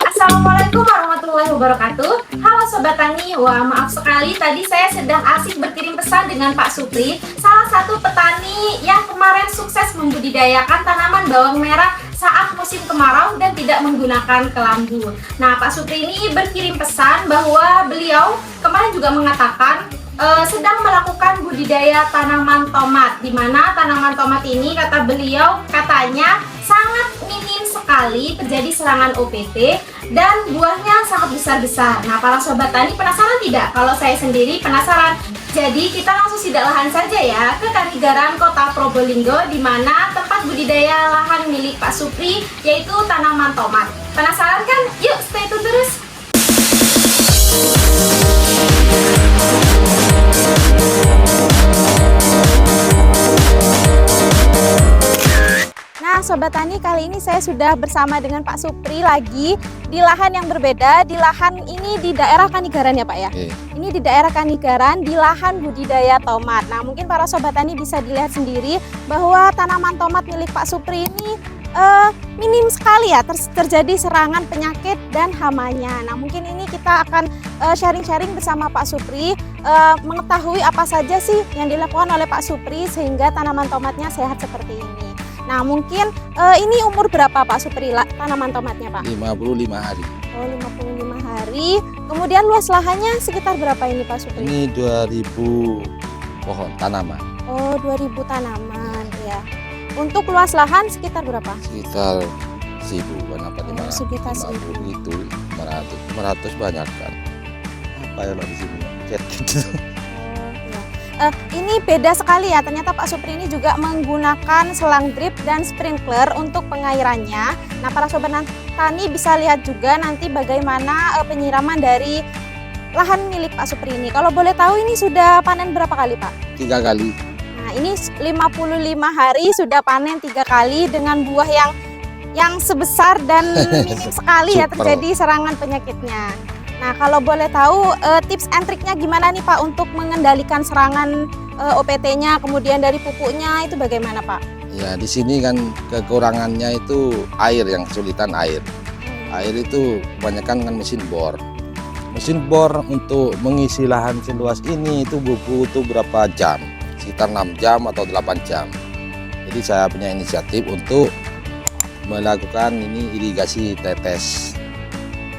Assalamualaikum warahmatullahi wabarakatuh. Halo Sobat Tani, wah maaf sekali tadi saya sedang asik berkirim pesan dengan Pak Supri, salah satu petani yang kemarin sukses membudidayakan tanaman bawang merah saat musim kemarau dan tidak menggunakan kelambu. Nah, Pak Supri ini berkirim pesan bahwa beliau kemarin juga mengatakan sedang melakukan budidaya tanaman tomat, di mana tanaman tomat ini kata beliau katanya sangat minim sekali terjadi serangan OPT dan buahnya sangat besar-besar. Nah, para sobat tani penasaran tidak? Kalau saya sendiri penasaran. Jadi kita langsung sidak lahan saja ya ke Kanigaran Kota Probolinggo, di mana tempat budidaya lahan milik Pak Supri yaitu tanaman tomat. Penasaran kan? Yuk stay tune terus. Nah Sobat Tani, kali ini saya sudah bersama dengan Pak Supri lagi di lahan yang berbeda. Di lahan ini di daerah Kanigaran ya Pak ya? Ini di daerah Kanigaran di lahan budidaya tomat. Nah mungkin para Sobat Tani bisa dilihat sendiri bahwa tanaman tomat milik Pak Supri ini minim sekali ya terjadi serangan penyakit dan hamanya. Nah mungkin ini kita akan sharing-sharing bersama Pak Supri, mengetahui apa saja sih yang dilakukan oleh Pak Supri sehingga tanaman tomatnya sehat seperti ini. Nah mungkin ini umur berapa Pak Supri tanaman tomatnya Pak? 55 hari. Oh 55 hari. Kemudian luas lahannya sekitar berapa ini Pak Supri? Ini 2000 pohon tanaman. Oh 2000 tanaman ya. Untuk luas lahan sekitar berapa? Sekitar 1000, kenapa 500? Sekitar 1000. Itu 500 banyak kan. Apa ya di sini? Gitu. Ini beda sekali ya, ternyata Pak Supri ini juga menggunakan selang drip dan sprinkler untuk pengairannya. Nah para sobat tani bisa lihat juga nanti bagaimana penyiraman dari lahan milik Pak Supri ini. Kalau boleh tahu ini sudah panen berapa kali Pak? 3 kali. Nah ini 55 hari sudah panen 3 kali dengan buah yang sebesar dan minim sekali ya terjadi serangan penyakitnya. Nah kalau boleh tahu tips and triknya gimana nih Pak untuk mengendalikan serangan OPT-nya, kemudian dari pupuknya itu bagaimana Pak? Ya di sini kan kekurangannya itu air, yang kesulitan air. Air itu kebanyakan kan mesin bor. Mesin bor untuk mengisi lahan seluas ini itu butuh berapa jam? Sekitar 6 jam atau 8 jam. Jadi saya punya inisiatif untuk melakukan ini irigasi tetes.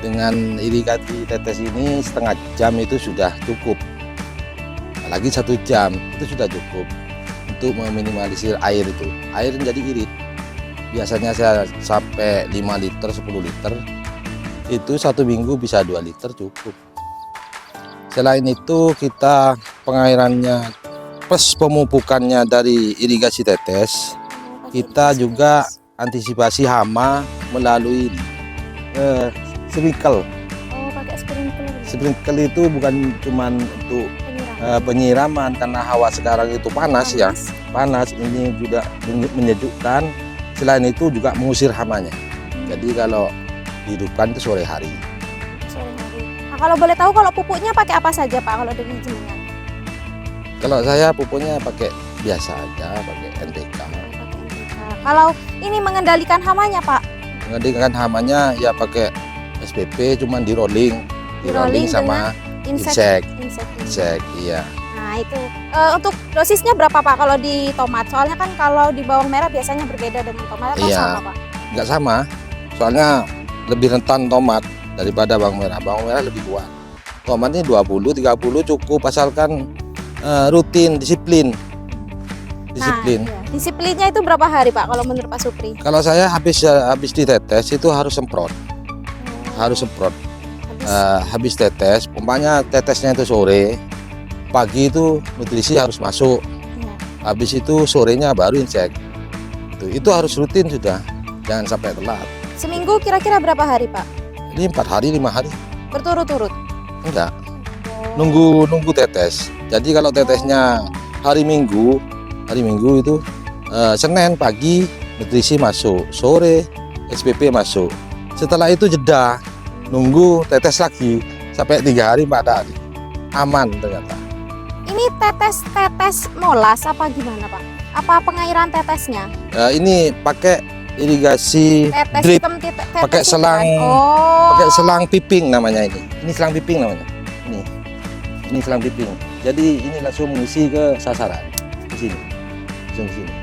Dengan irigasi tetes ini setengah jam itu sudah cukup. Lagi 1 jam itu sudah cukup untuk meminimalisir air itu. Air jadi irit. Biasanya saya sampai 5 liter, 10 liter. Itu 1 minggu bisa 2 liter cukup. Selain itu kita pengairannya plus pemupukannya dari irigasi tetes. Kita juga antisipasi hama melalui sprinkle. Oh, pakai sprinkler. Sprinkle itu bukan cuma untuk penyiraman karena hawa sekarang itu panas ya. Panas ini juga menyejukkan. Selain itu juga mengusir hamanya. Jadi kalau dihidupkan itu sore hari. Sore hari. Nah, kalau boleh tahu kalau pupuknya pakai apa saja Pak kalau dari jenengan? Kalau saya pupuknya pakai biasa aja, pakai NPK. Kalau ini mengendalikan hamanya Pak? Mengendalikan hamanya ya pakai SPP, cuman di rolling sama insek, iya. Nah itu untuk dosisnya berapa Pak kalau di tomat? Soalnya kan kalau di bawang merah biasanya berbeda dengan tomat. Atau sama Pak? Nggak sama, soalnya lebih rentan tomat daripada bawang merah. Bawang merah lebih kuat. Tomat ini 20-30 cukup asalkan rutin, disiplin. Nah, iya. Disiplinnya itu berapa hari Pak kalau menurut Pak Supri? Kalau saya habis ditetes itu harus semprot. Harus semprot. Habis tetes, umpamanya tetesnya itu sore, pagi itu nutrisi harus masuk. Habis itu sorenya baru insek. Itu harus rutin sudah, jangan sampai telat. Seminggu kira-kira berapa hari Pak? Ini 4 hari, 5 hari. Berturut-turut? Enggak, nunggu tetes. Jadi kalau tetesnya hari Minggu itu Senin pagi nutrisi masuk, sore SPP masuk. Setelah itu jeda, nunggu tetes lagi sampai 3 hari 4 hari. Aman ternyata. Ini tetes molas apa gimana Pak? Apa pengairan tetesnya? Ini pakai irigasi Tetes drip sistem tetes pakai itu selang, kan? Oh. pakai selang piping namanya ini. Ini selang piping namanya. Ini selang piping. Jadi ini langsung mengisi ke sasaran di sini, langsung di sini.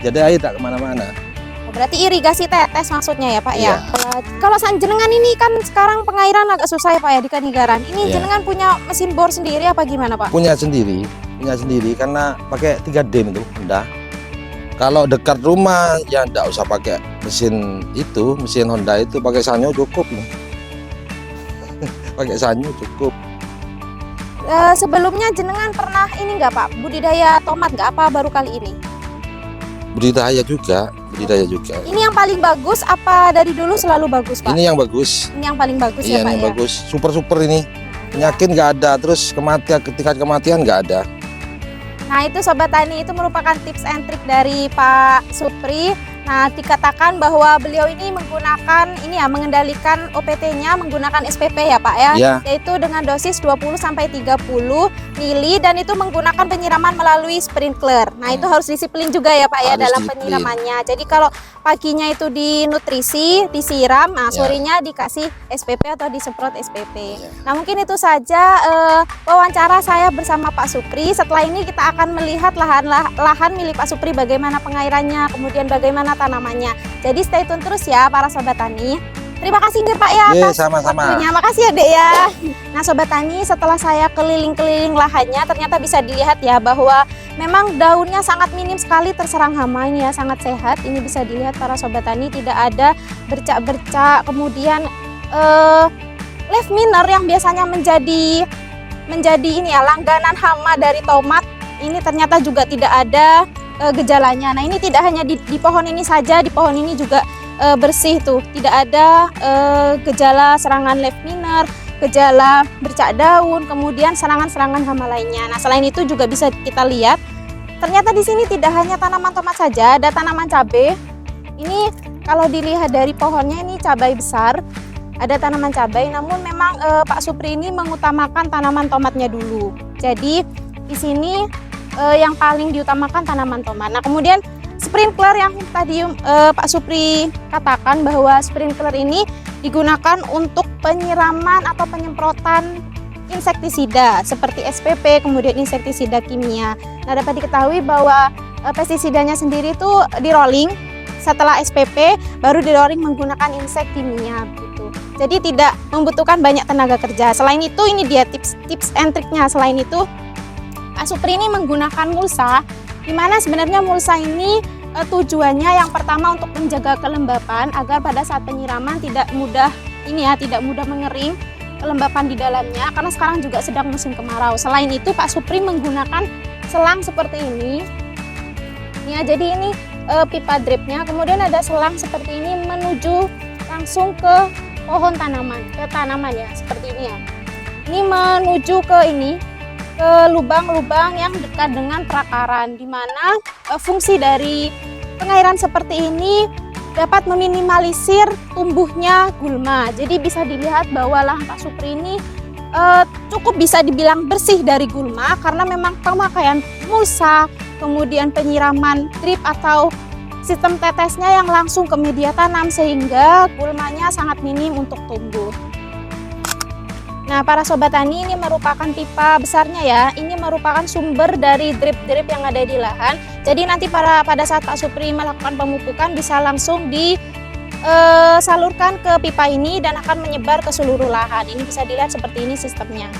Jadi air tak kemana-mana. Berarti irigasi tetes maksudnya ya Pak Iya. ya. Kalau jenengan ini kan sekarang pengairan agak susah ya Pak ya di Kanigaran. Ini Iya. jenengan punya mesin bor sendiri apa gimana Pak? Punya sendiri karena pakai 3 dam itu udah. Kalau dekat rumah ya enggak usah pakai mesin itu, mesin Honda itu, pakai sanyo cukup nih. Pakai sanyo cukup. Sebelumnya jenengan pernah ini nggak Pak budidaya tomat nggak apa baru kali ini? Budidaya juga. Ini yang paling bagus apa dari dulu selalu bagus Pak? Ini yang bagus. Ini yang paling bagus Iya, ya Pak ini ya. bagus. Super ini. Penyakit nggak ada, terus tingkat kematian nggak ada. Nah itu Sobat Tani, itu merupakan tips and trik dari Pak Supri. Nah dikatakan bahwa beliau ini menggunakan mengendalikan OPT-nya menggunakan SPP ya Pak ya. Ya. Yaitu dengan dosis 20-30 mili dan itu menggunakan penyiraman melalui sprinkler. Nah itu harus disiplin juga ya Pak ya Harus dalam disiplin. penyiramannya. Jadi kalau paginya itu dinutrisi, disiram, nah Ya. sorenya dikasih SPP atau disemprot SPP. Ya. Nah mungkin itu saja wawancara saya bersama Pak Supri. Setelah ini kita akan melihat lahan milik Pak Supri bagaimana pengairannya, kemudian bagaimana tanamannya. Jadi stay tune terus ya para Sobat Tani. Terima kasih nih Pak ya atas Sama-sama. waktunya. Makasih ya Dek ya. Nah Sobat Tani, setelah saya keliling-keliling lahannya ternyata bisa dilihat ya bahwa memang daunnya sangat minim sekali terserang hama ini ya, sangat sehat. Ini bisa dilihat para Sobat Tani, tidak ada bercak-bercak, kemudian leaf miner yang biasanya menjadi ini ya langganan hama dari tomat. Ini ternyata juga tidak ada gejalanya. Nah ini tidak hanya di pohon ini saja, di pohon ini juga bersih tuh, tidak ada gejala serangan leaf miner, gejala bercak daun, kemudian serangan-serangan hama lainnya. Nah selain itu juga bisa kita lihat ternyata di sini tidak hanya tanaman tomat saja, ada tanaman cabai. Ini kalau dilihat dari pohonnya ini cabai besar, ada tanaman cabai, namun memang Pak Supri ini mengutamakan tanaman tomatnya dulu. Jadi di sini yang paling diutamakan tanaman tomat. Nah kemudian sprinkler yang tadi Pak Supri katakan bahwa sprinkler ini digunakan untuk penyiraman atau penyemprotan insektisida seperti SPP, kemudian insektisida kimia. Nah dapat diketahui bahwa pestisidanya sendiri itu di rolling, setelah SPP baru di rolling menggunakan insek kimia gitu. Jadi tidak membutuhkan banyak tenaga kerja. Selain itu ini dia tips and triknya. Selain itu Pak Supri ini menggunakan mulsa, di mana sebenarnya mulsa ini tujuannya yang pertama untuk menjaga kelembapan agar pada saat penyiraman tidak mudah mengering kelembapan di dalamnya, karena sekarang juga sedang musim kemarau. Selain itu Pak Supri menggunakan selang seperti ini. Ya, jadi ini pipa dripnya, kemudian ada selang seperti ini menuju langsung ke pohon tanaman, ya seperti ini ya. Ini menuju ke lubang-lubang yang dekat dengan perakaran, di mana fungsi dari pengairan seperti ini dapat meminimalisir tumbuhnya gulma. Jadi bisa dilihat bahwa lahan Pak Supri ini cukup bisa dibilang bersih dari gulma karena memang pemakaian mulsa, kemudian penyiraman drip atau sistem tetesnya yang langsung ke media tanam sehingga gulmanya sangat minim untuk tumbuh. Nah para Sobat Tani, ini merupakan pipa besarnya ya, ini merupakan sumber dari drip-drip yang ada di lahan. Jadi nanti pada saat Pak Supri melakukan pemupukan bisa langsung disalurkan ke pipa ini dan akan menyebar ke seluruh lahan. Ini bisa dilihat seperti ini sistemnya.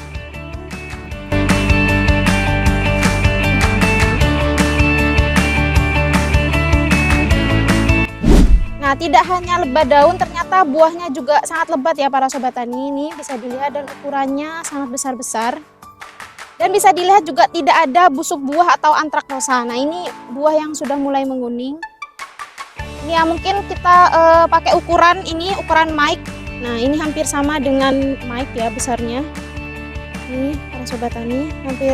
Nah, tidak hanya lebat daun, ternyata buahnya juga sangat lebat ya para Sobat Tani. Ini bisa dilihat dan ukurannya sangat besar-besar. Dan bisa dilihat juga tidak ada busuk buah atau antraknosa. Nah, ini buah yang sudah mulai menguning. Ini ya mungkin kita pakai ukuran mic. Nah, ini hampir sama dengan mic ya besarnya. Ini para Sobat Tani, hampir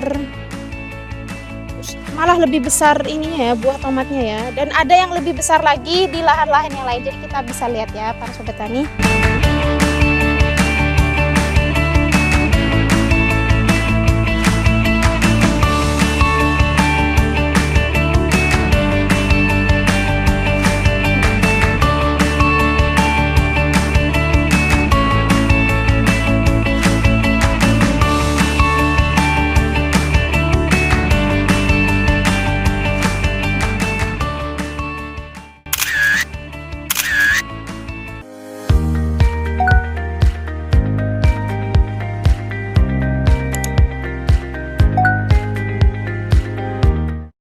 malah lebih besar ininya ya, buah tomatnya ya. Dan ada yang lebih besar lagi di lahan-lahan yang lain. Jadi kita bisa lihat ya para Sobat Tani.